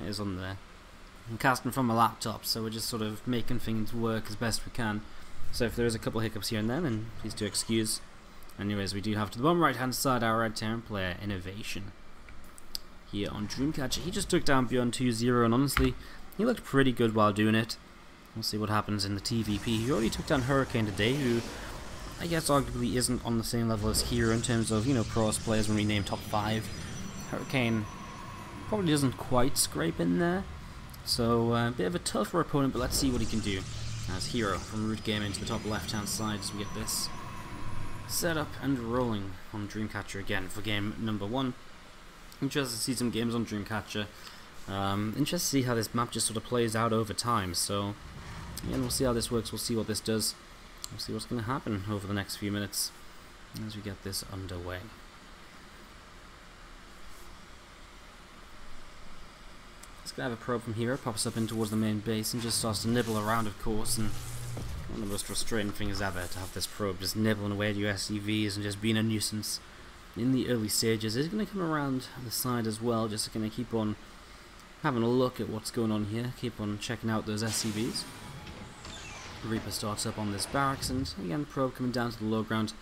It is on there. I'm casting from a laptop, so we're just sort of making things work as best we can. So if there is a couple of hiccups here and there, then please do excuse. Anyways, we do have to the bottom right hand side our red Terran player, INnoVation. Here on Dreamcatcher, he just took down Beyond 2-0, and honestly, he looked pretty good while doing it. We'll see what happens in the TvP. He already took down herO today, who I guess arguably isn't on the same level as herO in terms of, you know, pros players when we name top 5. herO probably doesn't quite scrape in there. So, a bit of a tougher opponent, but let's see what he can do. As herO from Root Game into the top left-hand side as we get this set up and rolling on Dreamcatcher again for game number 1. Interested to see some games on Dreamcatcher. Interested to see how this map just sort of plays out over time. So, again, we'll see how this works, we'll see what this does. We'll see what's going to happen over the next few minutes as we get this underway. It's going to have a probe from herO, pops up in towards the main base and just starts to nibble around, of course, and one of the most frustrating things ever to have this probe just nibbling away at your SCVs and just being a nuisance in the early stages. It's going to come around the side as well, just going to keep on having a look at what's going on here, keep on checking out those SCVs. The Reaper starts up on this barracks, and again, the probe coming down to the low ground.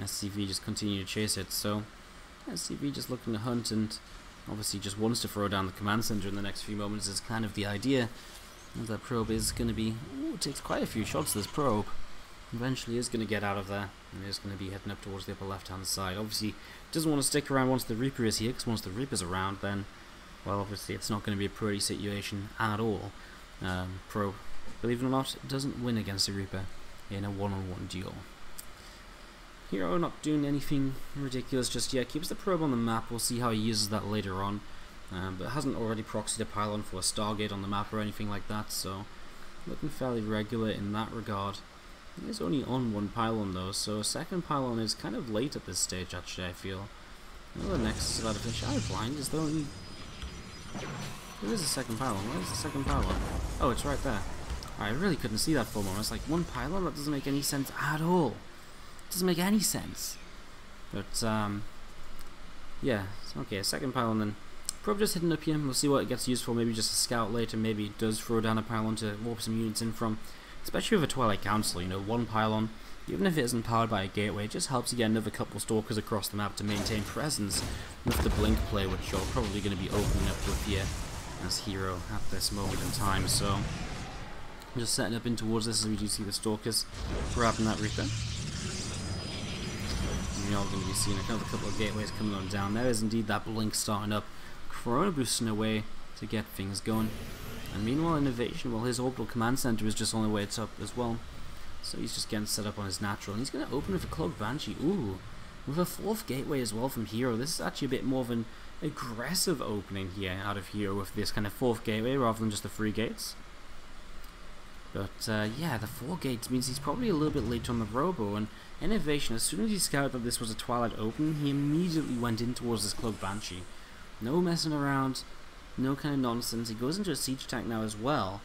SCV just continue to chase it, so SCV just looking to hunt and obviously just wants to throw down the command center in the next few moments is kind of the idea. And that probe is going to be, it takes quite a few shots, this probe. Eventually is going to get out of there and is going to be heading up towards the upper left hand side. Obviously doesn't want to stick around once the Reaper is here, because once the Reaper's around, then, well, obviously it's not going to be a pretty situation at all. Probe, believe it or not, doesn't win against the Reaper in a one-on-one duel. herO not doing anything ridiculous just yet, keeps the probe on the map, we'll see how he uses that later on, but hasn't already proxied a pylon for a Stargate on the map or anything like that, so looking fairly regular in that regard. He is only on one pylon though, so a second pylon is kind of late at this stage actually, I feel. The next is out of the shadow blind, is there only... There is a second pylon, where is the second pylon? Oh, it's right there. I really couldn't see that for a moment, it's like one pylon? That doesn't make any sense at all. Doesn't make any sense. But yeah, okay, a second pylon then. Probe just hidden up here, we'll see what it gets used for, maybe just a scout later, maybe it does throw down a pylon to warp some units in from, especially with a Twilight Council, you know, one pylon, even if it isn't powered by a gateway, it just helps you get another couple stalkers across the map to maintain presence with the blink play, which you're probably going to be opening up with here as herO at this moment in time. So just setting up in towards this as we do see the stalkers grabbing that Reaper. You're all going to be seeing another couple of gateways coming on down. There is indeed that blink starting up. Corona boosting away to get things going. And meanwhile, INnoVation, well, his orbital command center is just on the way it's up as well. So he's just getting set up on his natural. And he's going to open with a Cloaked Banshee. Ooh, with a 4th gateway as well from herO. This is actually a bit more of an aggressive opening here out of herO with this kind of 4th gateway rather than just the 3 gates. But yeah, the 4 gates means he's probably a little bit late on the robo, and INnoVation, as soon as he scouted that this was a Twilight open, he immediately went in towards this Cloaked Banshee. No messing around, no kind of nonsense. He goes into a siege tank now as well.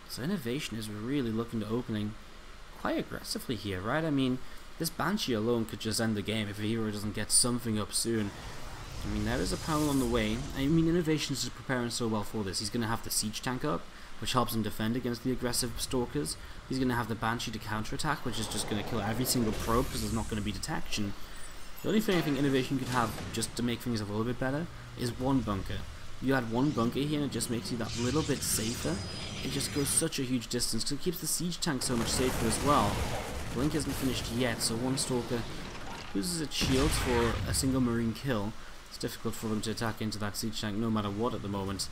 So INnoVation is really looking to opening quite aggressively here, right? I mean, this Banshee alone could just end the game if herO doesn't get something up soon. I mean, there is a pylon on the way. I mean, INnoVation is just preparing so well for this. He's going to have the siege tank up, which helps him defend against the aggressive stalkers. He's going to have the Banshee to counterattack, which is just going to kill every single probe because there's not going to be detection. The only thing I think INnoVation could have just to make things a little bit better is one bunker. You add one bunker here and it just makes you that little bit safer. It just goes such a huge distance because it keeps the siege tank so much safer as well. Blink isn't finished yet, so one stalker loses its shields for a single marine kill. It's difficult for them to attack into that siege tank no matter what at the moment.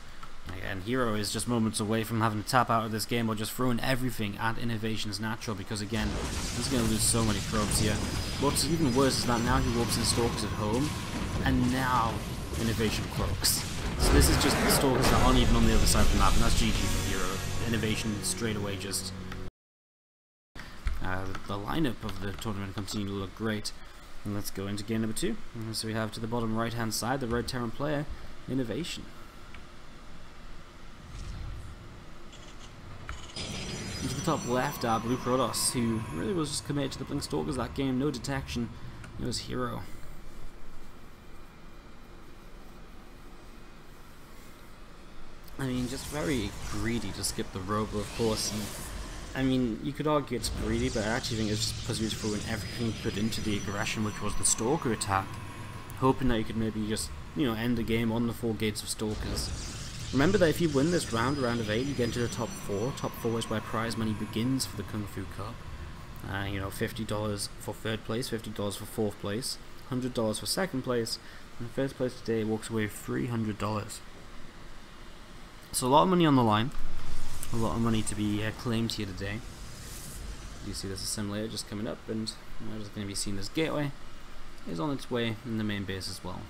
And herO is just moments away from having to tap out of this game or just throwing everything at INnoVation's natural, because again, he's going to lose so many probes here. What's even worse is that now he warps in stalkers at home, and now INnoVation croaks. So this is just the stalkers that aren't even on the other side of the map, and that's GG for herO. INnoVation straight away just... the lineup of the tournament continues to look great. And let's go into game number 2. So we have to the bottom right hand side the red Terran player, INnoVation. Into the top left are Blue Protoss, who really was just committed to the Blink Stalkers that game, no detection. It was herO. I mean, just very greedy to skip the robo, of course. And I mean, you could argue it's greedy, but I actually think it's just because he was throwing everything he could into the aggression, which was the Stalker attack, hoping that you could maybe just, you know, end the game on the 4 gates of Stalkers. Remember that if you win this round of 8, you get into the top 4. Top 4 is where prize money begins for the Kung Fu Cup. You know, $50 for 3rd place, $50 for 4th place, $100 for 2nd place, and 1st place today walks away with $300. So a lot of money on the line, a lot of money to be claimed here today. You see this assimilator just coming up, and we're just going to be seeing this gateway is on its way in the main base as well.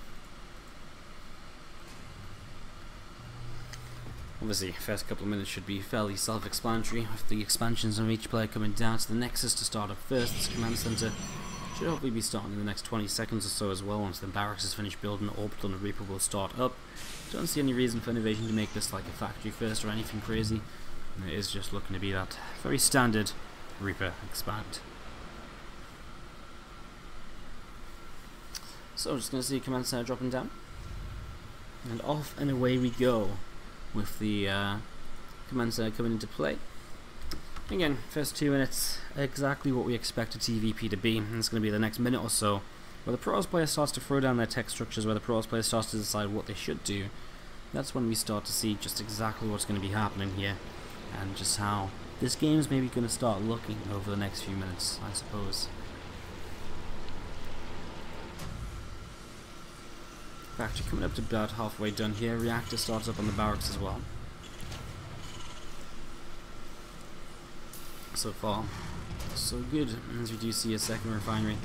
Obviously, first couple of minutes should be fairly self-explanatory, with the expansions of each player coming down to the Nexus to start up first. This command center should hopefully be starting in the next 20 seconds or so as well. Once the barracks is finished building, Orbital and Reaper will start up. Don't see any reason for INnoVation to make this like a factory first or anything crazy. It is just looking to be that very standard Reaper expand. So, just going to see command center dropping down. And off and away we go with the command center coming into play. Again, first 2 minutes, exactly what we expect a TvP to be. And it's going to be the next minute or so, where the Pros player starts to throw down their tech structures, where the Pros player starts to decide what they should do. That's when we start to see just exactly what's going to be happening here, and just how this game is maybe going to start looking over the next few minutes, I suppose. Factory coming up to about halfway done here. Reactor starts up on the barracks as well. So far, so good, as we do see a second refinery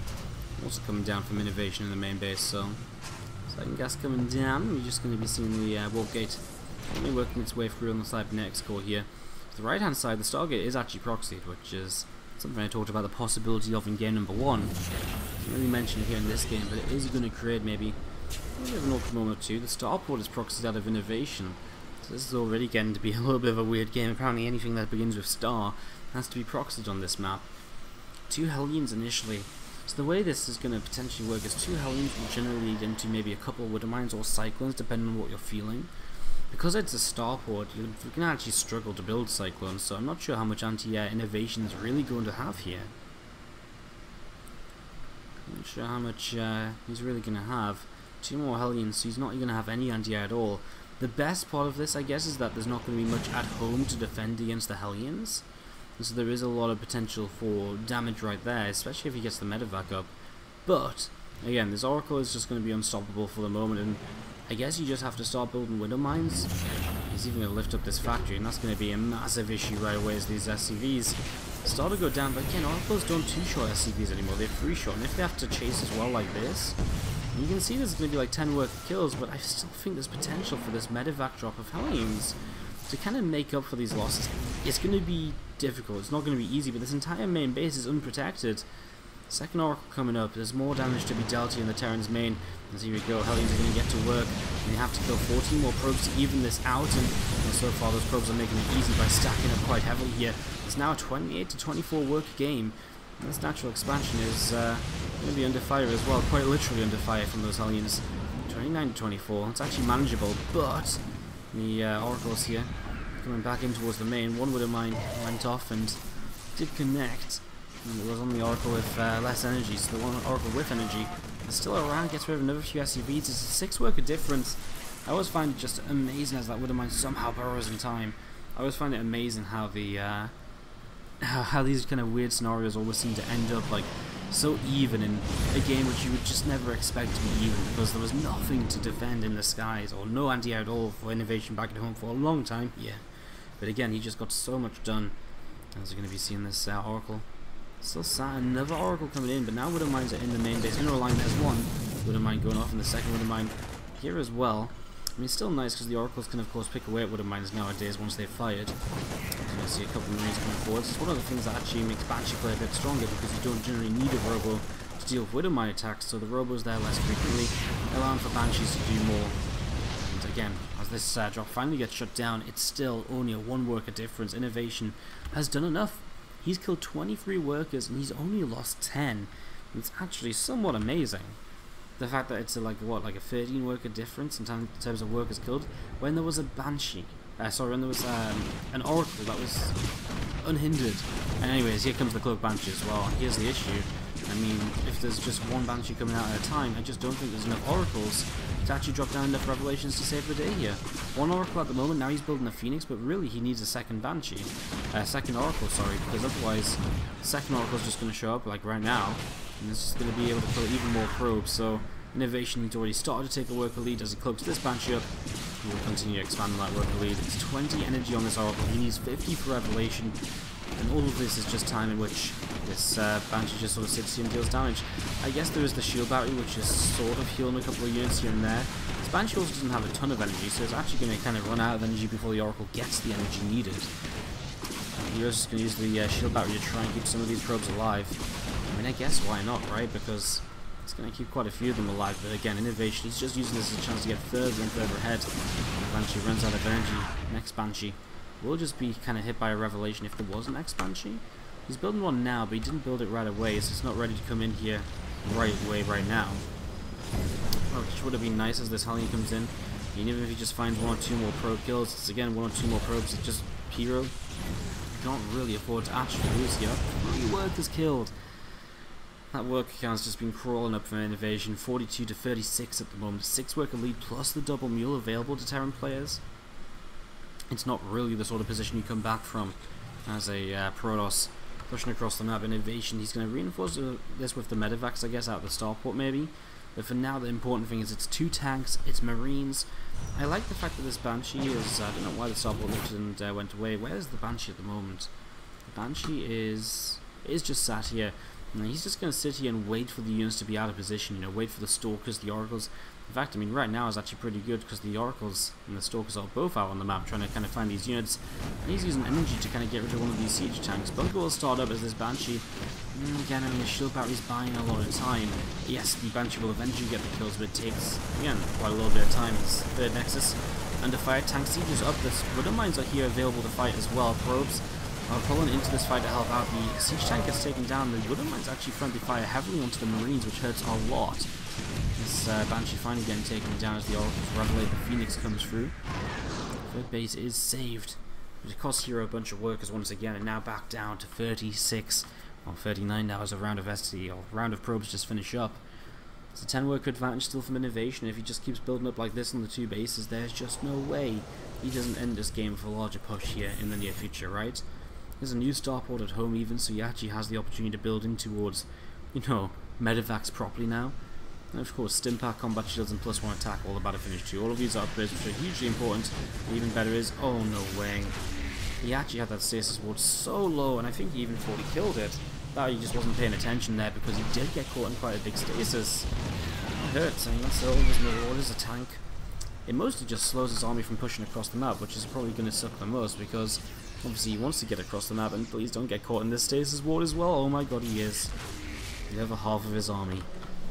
also coming down from INnoVation in the main base. So second gas coming down. We're just going to be seeing the warp gate only working its way through on the cybernetics core here. To the right hand side, the Stargate is actually proxied, which is something I talked about the possibility of in game number 1. Didn't really mention it here in this game, but it is going to create maybe a little bit of an awkward moment too. The starport is proxied out of INnoVation, so this is already getting to be a little bit of a weird game. Apparently anything that begins with star has to be proxied on this map. 2 Hellions initially. So the way this is going to potentially work is 2 Hellions will generally lead into maybe a couple of Widow Mines or Cyclones, depending on what you're feeling. Because it's a starport, you can actually struggle to build Cyclones, so I'm not sure how much anti-air INnoVation is really going to have here. I'm not sure how much he's really going to have. 2 more Hellions, so he's not going to have any anti-air at all. The best part of this, I guess, is that there's not going to be much at home to defend against the Hellions. And so there is a lot of potential for damage right there, especially if he gets the medevac up. But, again, this Oracle is just going to be unstoppable for the moment, and I guess you just have to start building Widow Mines. He's even going to lift up this factory, and that's going to be a massive issue right away as these SCVs start to go down. But again, Oracles don't 2-shot SCVs anymore, they're 3-shot, and if they have to chase as well like this, you can see there's going to be like 10 worth of kills, but I still think there's potential for this medevac drop of Hellions to kind of make up for these losses. It's going to be difficult, it's not going to be easy, but this entire main base is unprotected. Second Oracle coming up, there's more damage to be dealt here in the Terran's main, as here we go, Hellions are going to get to work, and you have to kill 14 more probes to even this out, and so far those probes are making it easy by stacking up quite heavily here. It's now a 28 to 24 work game. And this natural expansion is going to be under fire as well, quite literally under fire from those Hellions. 29 to 24, it's actually manageable, but the Oracles here coming back in towards the main. One Widow Mine went off and did connect, and it was on the Oracle with less energy, so the one Oracle with energy is still around, gets rid of another few SCVs. It's a 6 worker difference. I always find it just amazing as that Widow Mine somehow burrows in time. I always find it amazing how the how these kind of weird scenarios always seem to end up like so even in a game which you would just never expect to be even, because there was nothing to defend in the skies, or no anti-air at all for INnoVation back at home for a long time. Yeah, but again, he just got so much done. As you're going to be seeing this Oracle still sat, another Oracle coming in, but now Widow Mines are in the main base. Mineral line, there's one Widow Mine going off, and the second Widow Mine here as well. I mean, it's still nice because the Oracles can of course pick away at Widow Mines nowadays once they've fired. You're going to see a couple of Marines coming forward. It's one of the things that actually makes Banshee play a bit stronger, because you don't generally need a Robo to deal with Widow Mine attacks, so the Robos there less frequently, allowing for Banshees to do more. And again, as this drop finally gets shut down, it's still only a 1 worker difference. INnoVation has done enough. He's killed 23 workers and he's only lost 10. It's actually somewhat amazing. The fact that it's like a 13 worker difference in terms of workers killed, when there was a Banshee Sorry, and there was an Oracle that was unhindered. And anyways, here comes the Cloak Banshee as well. Here's the issue. I mean, if there's just one Banshee coming out at a time, I just don't think there's enough Oracles to actually drop down enough Revelations to save the day here. One Oracle at the moment, now he's building a Phoenix, but really he needs a second Banshee. Second Oracle, sorry, because otherwise the second Oracle is just going to show up, like right now, and it's just going to be able to kill even more probes. So INnoVation needs already started to take a worker lead as he cloaks this Banshee up. He will continue to expand on that worker lead. It's 20 energy on this Oracle, he needs 50 for Revelation. And all of this is just time in which this Banshee just sort of sits here and deals damage. I guess there is the shield battery, which is sort of healing a couple of units here and there. This Banshee also doesn't have a ton of energy, so it's actually going to kind of run out of energy before the Oracle gets the energy needed. Hero's just going to use the shield battery to try and keep some of these probes alive. I mean, I guess why not, right? Because it's going to keep quite a few of them alive. But again, INnoVation is just using this as a chance to get further and further ahead. And the Banshee runs out of energy. Next Banshee will just be kind of hit by a Revelation if there was an Banshee. He's building one now, but he didn't build it right away, so it's not ready to come in here right now. Which would have been nice as this Hellion comes in. And even if he just finds one or two more probe kills, it's again one or two more probes, it's just hero. You can't really afford to actually lose here. 3 workers killed. That worker count's just been crawling up from INnoVation, 42 to 36 at the moment. 6 worker lead plus the double mule available to Terran players. It's not really the sort of position you come back from as a Protoss pushing across the map. INnoVation, he's going to reinforce this with the Medivacs, I guess, out of the starport maybe. But for now, the important thing is it's 2 tanks, it's Marines. I like the fact that this Banshee is, I don't know why the starport lifted and went away. Where is the Banshee at the moment? The Banshee is just sat here. And he's just going to sit here and wait for the units to be out of position, you know, wait for the Stalkers, the Oracles. In fact, I mean, right now is actually pretty good because the Oracles and the Stalkers are both out on the map trying to kind of find these units. And he's using energy to kind of get rid of one of these siege tanks. Bunker will start up as this Banshee. Again, I mean, the shield battery's buying a lot of time. Yes, the Banshee will eventually get the kills, but it takes, again, quite a little bit of time. It's third Nexus under fire. Tank siege is up. The Widow Mines are here available to fight as well. Probes are pulling into this fight to help out. The siege tank gets taken down. The Widow Mines actually friendly fire heavily onto the Marines, which hurts a lot. This Banshee finally getting taken down as the Oracles revelate. The Phoenix comes through. Third base is saved. But it costs hero a bunch of workers once again, and now back down to 36, or 39 now as a round of ST, or round of probes just finish up. It's a 10 worker advantage still from INnoVation. If he just keeps building up like this on the 2 bases, there's just no way he doesn't end this game with a larger push here in the near future, right? There's a new starport at home even, so he actually has the opportunity to build in towards, you know, Medivacs properly now. And of course, Stimpak, Combat Shields, and +1 attack, all about to finish too. All of these are upgrades which are hugely important. And even better is, oh no way. He actually had that stasis ward so low, and I think he even thought he killed it. That he just wasn't paying attention there because he did get caught in quite a big stasis. It hurts, I mean, that's all his Marauders, a tank. It mostly just slows his army from pushing across the map, which is probably going to suck the most because obviously he wants to get across the map, and please don't get caught in this stasis ward as well. Oh my god, he is. The other half of his army.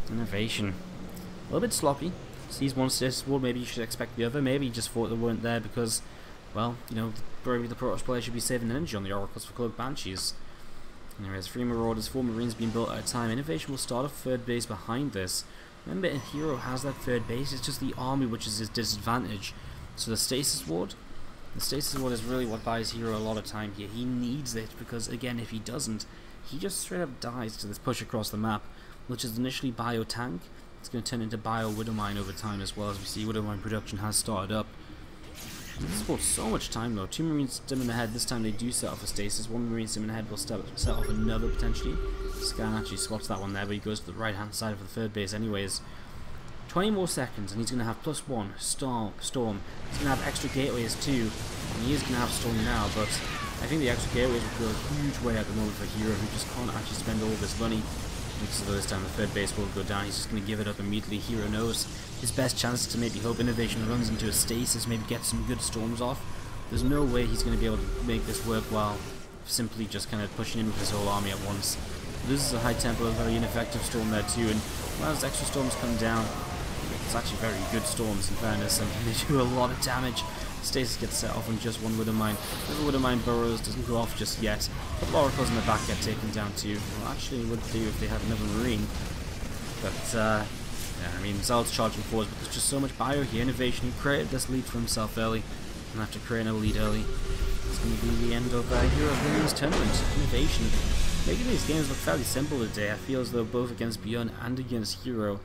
INnoVation. A little bit sloppy. Sees one stasis ward, maybe you should expect the other. Maybe he just thought they weren't there because, well, you know, probably the Protoss player should be saving energy on the Oracles for Cloak Banshees. Anyways, 3 Marauders, 4 Marines being built at a time. INnoVation will start a 3rd base behind this. Remember, hero has that 3rd base, it's just the army which is his disadvantage. So the stasis ward is really what buys hero a lot of time here. He needs it because, again, if he doesn't, he just straight up dies to this push across the map, which is initially bio tank. It's going to turn into bio Widowmine over time as well. As we see, Widowmine production has started up. This has bought so much time though. 2 Marines stimming ahead. This time they do set off a stasis. 1 Marine stimming ahead will set off another potentially. Scan actually spots that one there, but he goes to the right hand side of the 3rd base anyways. 20 more seconds and he's going to have +1 Storm. He's going to have extra gateways too, and he is going to have Storm now, but I think the extra gateways will go a huge way at the moment for hero, who just can't actually spend all this money. So this time the 3rd base will go down. He's just going to give it up immediately. Hero knows his best chance to maybe hope INnoVation runs into a stasis, maybe get some good storms off. There's no way he's going to be able to make this work while simply just kind of pushing in with his whole army at once. This is a high tempo, very ineffective storm there too, and while those extra storms come down, it's actually very good storms in fairness, and they do a lot of damage. Stasis gets set off on just 1 Widowmine. Another Widowmine burrows, doesn't go off just yet. A couple Oracles in the back get taken down too. Well, actually it would do if they had another Marine. But, yeah, I mean, Zealot's charging forwards, but there's just so much bio here. INnoVation, he created this lead for himself early. And after creating a lead early, it's going to be the end of Hero Villains Tournament. INnoVation. Making these games look fairly simple today. I feel as though both against Beyond and against Hero,